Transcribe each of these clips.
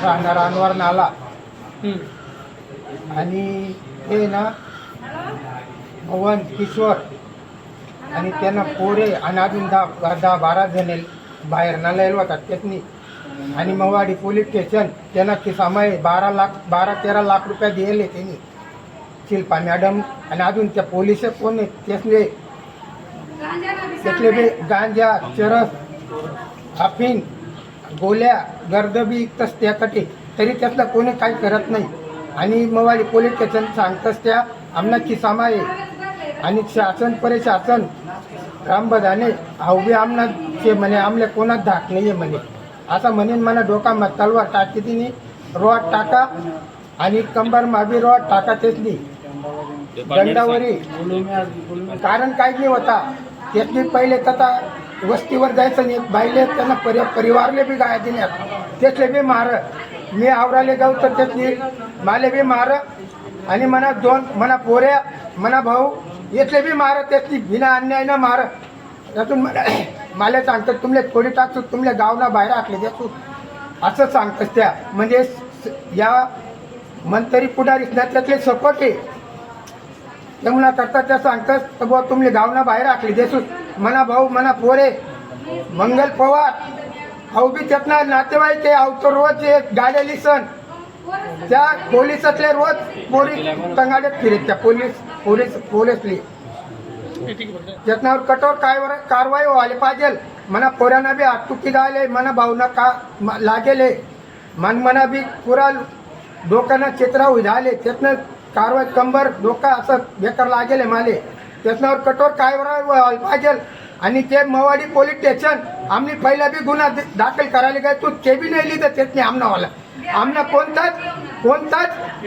राहणार अनवर नाला आणि हे ना भवन किशोर आणि त्यांना पोरे आणि अजून 10-12 जण बाहेर नाला होतात त्यांनी आणि मवाडी पोलीस स्टेशन त्यांना किसामाय 12-13 लाख रुपये दिले त्यांनी शिल्पा मॅडम आणि अजून त्या पोलिस कोण त्यातले बी गांजा चरस अफीन गोल्या गर्दबी तस त्यासाठी तरी त्यातलं कोणी काही करत नाही आणि मवाडी पोलीस स्टेशन सांगतच त्या आमना किसामा आहे आणि शासन शासन रामबदाने हवी आमना ते म्हणे आमले कोणाच धाक नाही आहे म्हणे असं म्हणेन मला डोका मग तलवार टाकी तिने रॉड टाका आणि कंबर माबी रॉड टाका तेचली दंडावरी कारण काही नाही होता त्यातली पहिले तथा वस्तीवर जायचं नाही बाईले त्यांना परिवारले बी गाय दिल्यात त्यातले बी मार मी आवराले गाव तर त्यातली माले बी मार आणि म्हणा म्हणा पोऱ्या म्हणा भाऊ येथले बी मार त्यातली बिना अन्यायनं मार त्यातून मला सांगतात तुमले थोडी टाकतो तुमल्या गावना बाहेर आखले द्यासू असं सांगतात त्या म्हणजे या मंत्री पुढारी त्यातले सपोर्ट आहे त्यामुळं करता त्या सांगतात तर बुवा तुमले गावना बाहेर आखली देसू म्हणा भाऊ म्हणा पोरे मंगल पवार अहो बी त्यातनं नातेवाईक आहे अहो तो रोज एक गाड्याली सण त्या पोलिसातले रोज पोलीस तंगाड्यात फिरत त्या पोलीसली त्यातनावर कठोर कारवाई व्हायला पाहिजे म्हणा पोऱ्यांना बी आटुकी गायले म्हणा भाऊना का लागेले म्हणा बी पुरा डोक्यानं चित्रा झाले त्यातनं कारवाई कंबर डोका असं बेकार लागेल माले त्यातनावर कठोर कारवाई व्हायला पाहिजे आणि ते मवाडी पोलीस स्टेशन आम्ही पहिला बी गुन्हा दाखल करायला गेले तू ते बी नाही लिहिलं त्यातनी आमनावाला आमना कोणताच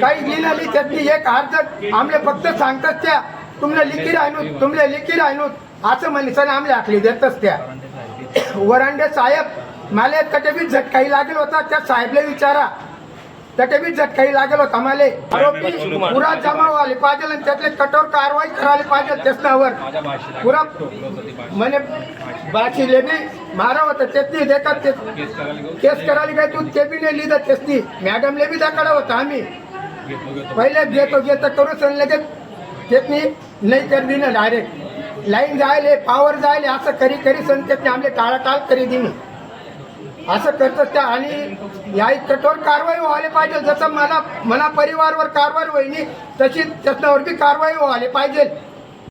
काही लिहिलं त्यातनी एक अर्ज आमले फक्त सांगतात त्या तुमले लिखी राहणूत असं म्हणले सर आमले आखली देतच त्या वरांडे साहेब मला तटे बी झटकाही लागेल होता त्या साहेबला विचारा तटे बी झटकाही लागेल होता मला आरोपी पुरा जमा व्हायला पाहिजे आणि त्यातले कठोर कारवाई करायला पाहिजे त्याच्यावर पुरा म्हणे बाशीले बी मारा होतं त्यातनी देतात केस करायला काय तू ते बी नाही लिहिलं त्यातनी मॅडमले बी दाखवला होता आम्ही पहिले घेतो करू सण लगेच त्यातनी नाही कर दिलं डायरेक्ट लाईन जायले पावर जायले असं करी सण त्यातनी आमले टाळाटाळ करी दिली असं करतात त्या आणि या कठोर कारवाई व्हायला पाहिजे जसं मला परिवारवर कारवाई होईनी तशी त्याच्यावर बी कारवाई व्हायला पाहिजे